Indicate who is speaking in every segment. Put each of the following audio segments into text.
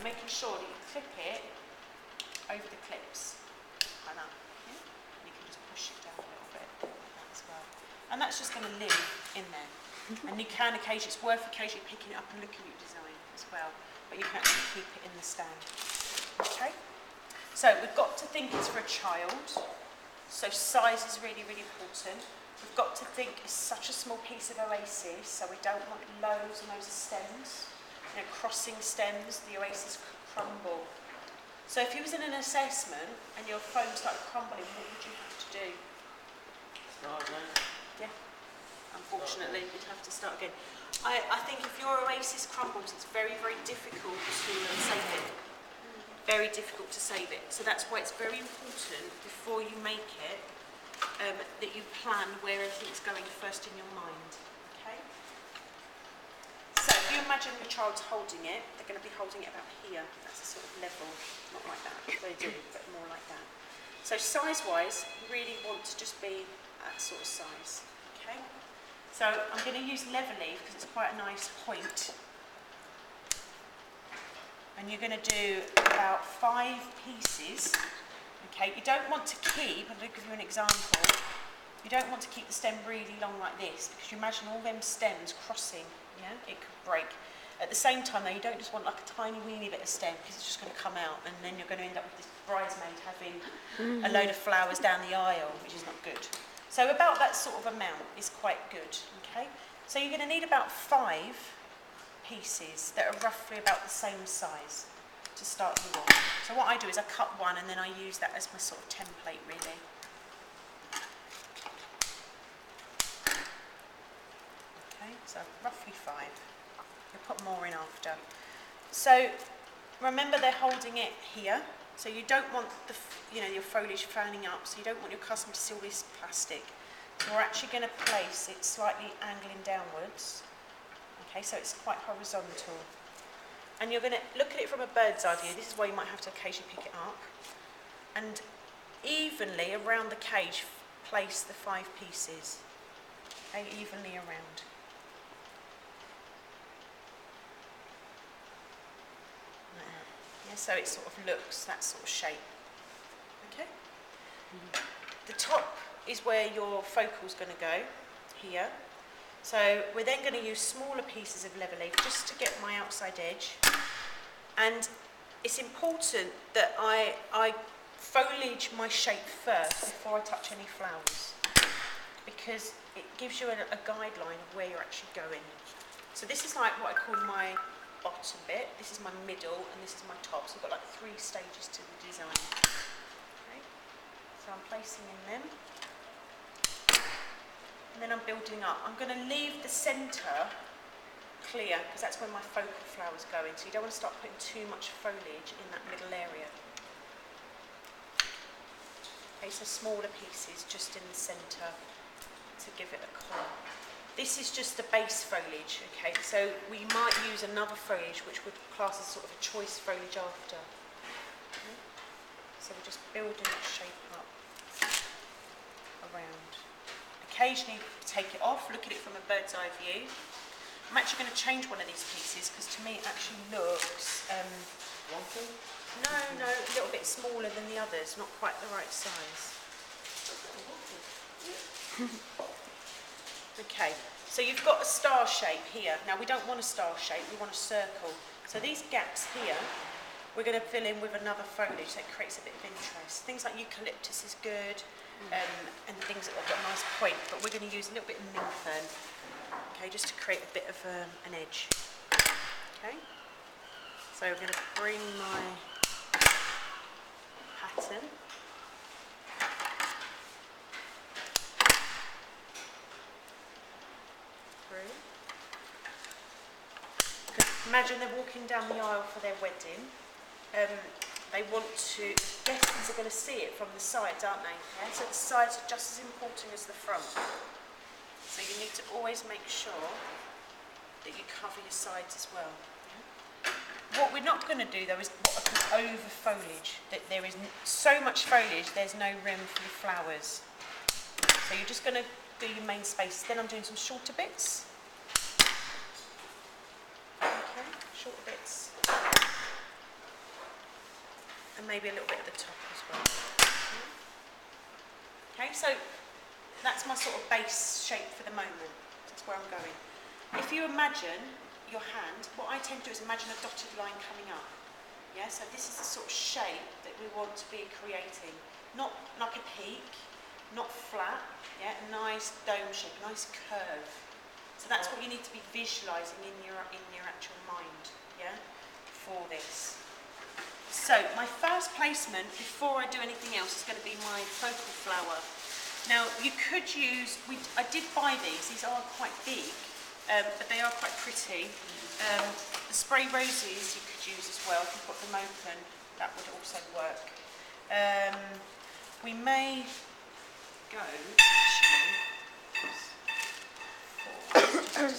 Speaker 1: making sure that you clip it over the clips, like that. Yeah? And you can just push it down a little bit, like that as well. And that's just going to live in there. And you can occasionally, it's worth occasionally picking it up and looking at your design as well, but you can actually keep it in the stand. Okay? So we've got to think it's for a child, so size is really, really important. We've got to think it's such a small piece of oasis, so we don't want loads and loads of stems. You know, crossing stems, the oasis could crumble. So if you was in an assessment and your foam started crumbling, what would you have to do?
Speaker 2: Start again.
Speaker 1: Yeah. Unfortunately, you'd have to start again. I think if your oasis crumbles, it's very, very difficult to save it. Very difficult to save it. So that's why it's very important before you make it that you plan where everything's going first in your mind. Okay? So if you imagine your child's holding it, they're going to be holding it about here. That's a sort of level, not like that. They do, but more like that. So size-wise, you really want to just be that sort of size. Okay? So I'm going to use lever leaf because it's quite a nice point. And you're going to do about 5 pieces. Okay, you don't want to keep, I'm going to give you an example, you don't want to keep the stem really long like this because you imagine all them stems crossing, yeah, it could break. At the same time though, you don't just want like a tiny weeny bit of stem because it's just going to come out and then you're going to end up with this bridesmaid having a load of flowers down the aisle, which is not good. So about that sort of amount is quite good, okay? So you're going to need about 5 pieces that are roughly about the same size to start you on. So what I do is I cut one and then I use that as my sort of template really. Okay, so roughly 5. You'll put more in after. So remember they're holding it here. So you don't want the, your foliage fanning up, so you don't want your customer to see all this plastic. So we're actually going to place it slightly angling downwards. Okay, so it's quite horizontal. And you're going to look at it from a bird's eye view. This is why you might have to occasionally pick it up. And evenly around the cage, place the 5 pieces. Okay, evenly around. Like that. Yeah, so it sort of looks that sort of shape. Okay? The top is where your focal's going to go, here. So we're then going to use smaller pieces of leather leaf just to get my outside edge. And it's important that I foliage my shape first before I touch any flowers, because it gives you a guideline of where you're actually going. So this is like what I call my bottom bit, this is my middle, and this is my top. So I've got like 3 stages to the design. Okay. So I'm placing in them. And then I'm building up. I'm going to leave the centre clear because that's where my focal flower is going. So you don't want to start putting too much foliage in that middle area. Okay, so smaller pieces just in the centre to give it a colour. This is just the base foliage, okay? So we might use another foliage which would class as sort of a choice foliage after. Okay. So we're just building that shape up around. Occasionally take it off, look at it from a bird's eye view. I'm actually going to change one of these pieces because to me it actually looks no, a little bit smaller than the others, not quite the right size. Okay, so you've got a star shape here. Now we don't want a star shape, we want a circle. So these gaps here, we're going to fill in with another foliage so it creates a bit of interest. Things like eucalyptus is good. And things that have got a nice point, but we're going to use a little bit of mint fern, okay, just to create a bit of an edge. Okay, so we're going to bring my pattern through. Imagine they're walking down the aisle for their wedding. They want to, guests are going to see it from the sides, aren't they? Yeah? So the sides are just as important as the front. So you need to always make sure that you cover your sides as well. Yeah? What we're not going to do though is what I call over foliage. That there is so much foliage, there's no room for your flowers. So you're just going to do your main space. Then I'm doing some shorter bits. Okay, shorter bits. maybe a little bit at the top as well. Okay, so that's my sort of base shape for the moment. That's where I'm going. If you imagine your hand, what I tend to do is imagine a dotted line coming up. Yeah, so this is the sort of shape that we want to be creating. Not like a peak, not flat, yeah, a nice dome shape, a nice curve. So that's what you need to be visualising in your actual mind, yeah, for this. So my first placement, before I do anything else, is going to be my focal flower. Now you could use, I did buy these are quite big, but they are quite pretty. The spray roses you could use as well, if you've got them open, that would also work. We may go, actually, I'm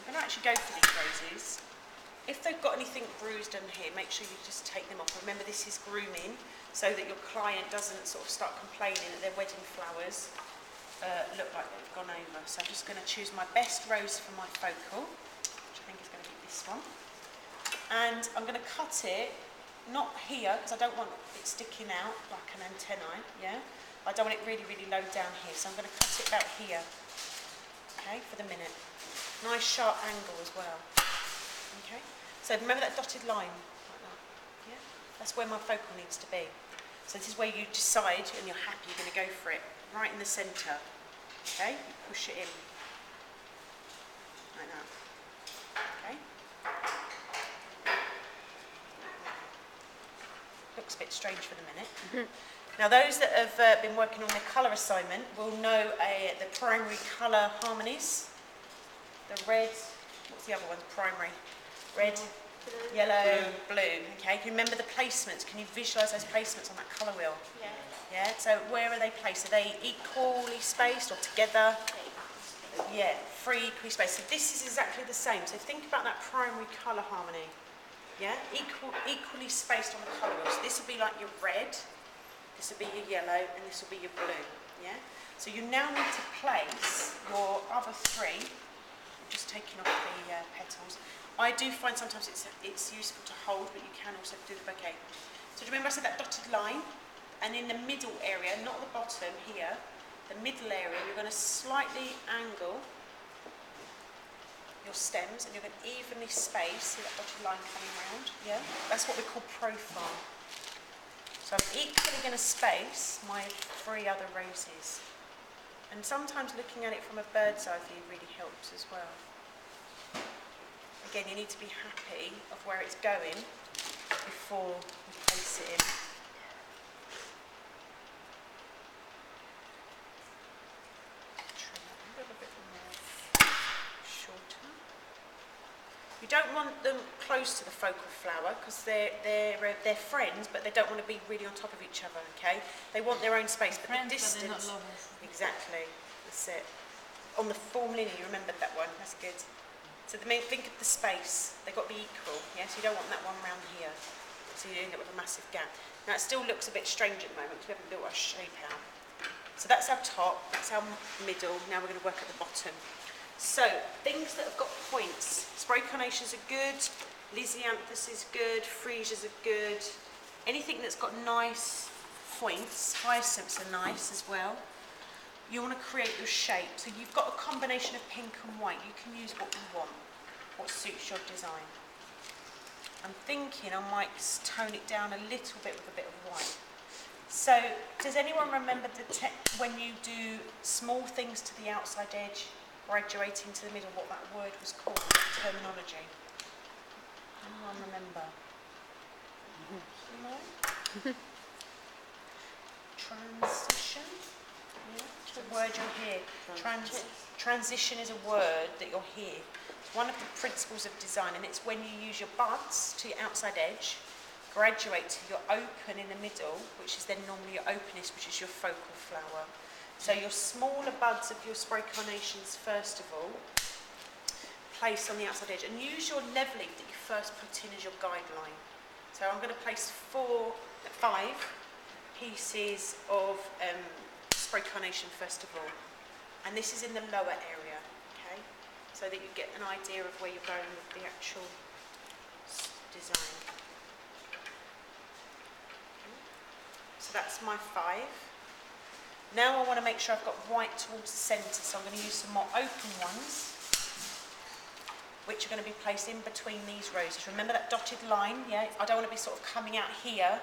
Speaker 1: going to actually go for these roses. If they've got anything bruised on here, make sure you just take them off. Remember, this is grooming, so that your client doesn't sort of start complaining that their wedding flowers look like they've gone over. So I'm just going to choose my best rose for my focal, which I think is going to be this one. And I'm going to cut it, not here, because I don't want it sticking out like an antennae, yeah? I don't want it really, really low down here, so I'm going to cut it about here, okay, for the minute. Nice sharp angle as well. Okay, so remember that dotted line, like that, yeah? That's where my focal needs to be. So this is where you decide and you're happy you're going to go for it, right in the centre, okay? You push it in, like that, okay? Looks a bit strange for the minute. Now those that have been working on their colour assignment will know the primary colour harmonies. The red, what's the other one, primary? Red, yellow, blue. Okay, can you remember the placements? Can you visualise those placements on that colour wheel?
Speaker 3: Yeah.
Speaker 1: Yeah, so where are they placed? Are they equally spaced or together? Yeah, three equally spaced. So this is exactly the same. So think about that primary colour harmony. Yeah, equally spaced on the colour wheel. So this will be like your red, this will be your yellow, and this will be your blue. Yeah. So you now need to place your other three. Just taking off the petals. I do find sometimes it's useful to hold, but you can also do the bouquet. So do you remember I said that dotted line? And in the middle area, not the bottom here, the middle area, you're going to slightly angle your stems and you're going to evenly space, see that dotted line coming around? Yeah? That's what we call profile. So I'm equally going to space my three other roses. And sometimes looking at it from a bird's eye view really helps as well. Again, you need to be happy of where it's going before you place it in. Trim it a little bit more shorter. You don't want them close to the focal flower because they're friends, but they don't want to be really on top of each other. Okay, they want their own space, but
Speaker 3: Friends,
Speaker 1: the distance.
Speaker 3: but they're not lovers.
Speaker 1: Exactly, that's it. On the form linear, you remembered that one. That's good. So think of the space. They've got to be equal. Yeah, so you don't want that one round here. So you end up with a massive gap. Now it still looks a bit strange at the moment because we haven't built our shape out. So that's our top. That's our middle. Now we're going to work at the bottom. So, things that have got points. Spray carnations are good, Lysianthus is good, freesias are good. Anything that's got nice points, hyacinths are nice as well. You want to create your shape. So you've got a combination of pink and white. You can use what you want, what suits your design. I'm thinking I might tone it down a little bit with a bit of white. So, does anyone remember when you do small things to the outside edge, graduating to the middle, what that word was called, that terminology? Anyone remember? No? Transition? Yeah, it's a word you'll hear. Transition is a word that you'll hear. It's one of the principles of design, and it's when you use your buds to your outside edge, graduate to your open in the middle, which is then normally your openest, which is your focal flower. So your smaller buds of your spray carnations, first of all, place on the outside edge, and use your levelling that you first put in as your guideline. So I'm going to place 5 pieces of spray carnation first of all, and this is in the lower area, okay, so that you get an idea of where you're going with the actual design. So that's my 5. Now I want to make sure I've got white towards the centre, so I'm going to use some more open ones, which are going to be placed in between these roses. Remember that dotted line, yeah? I don't want to be sort of coming out here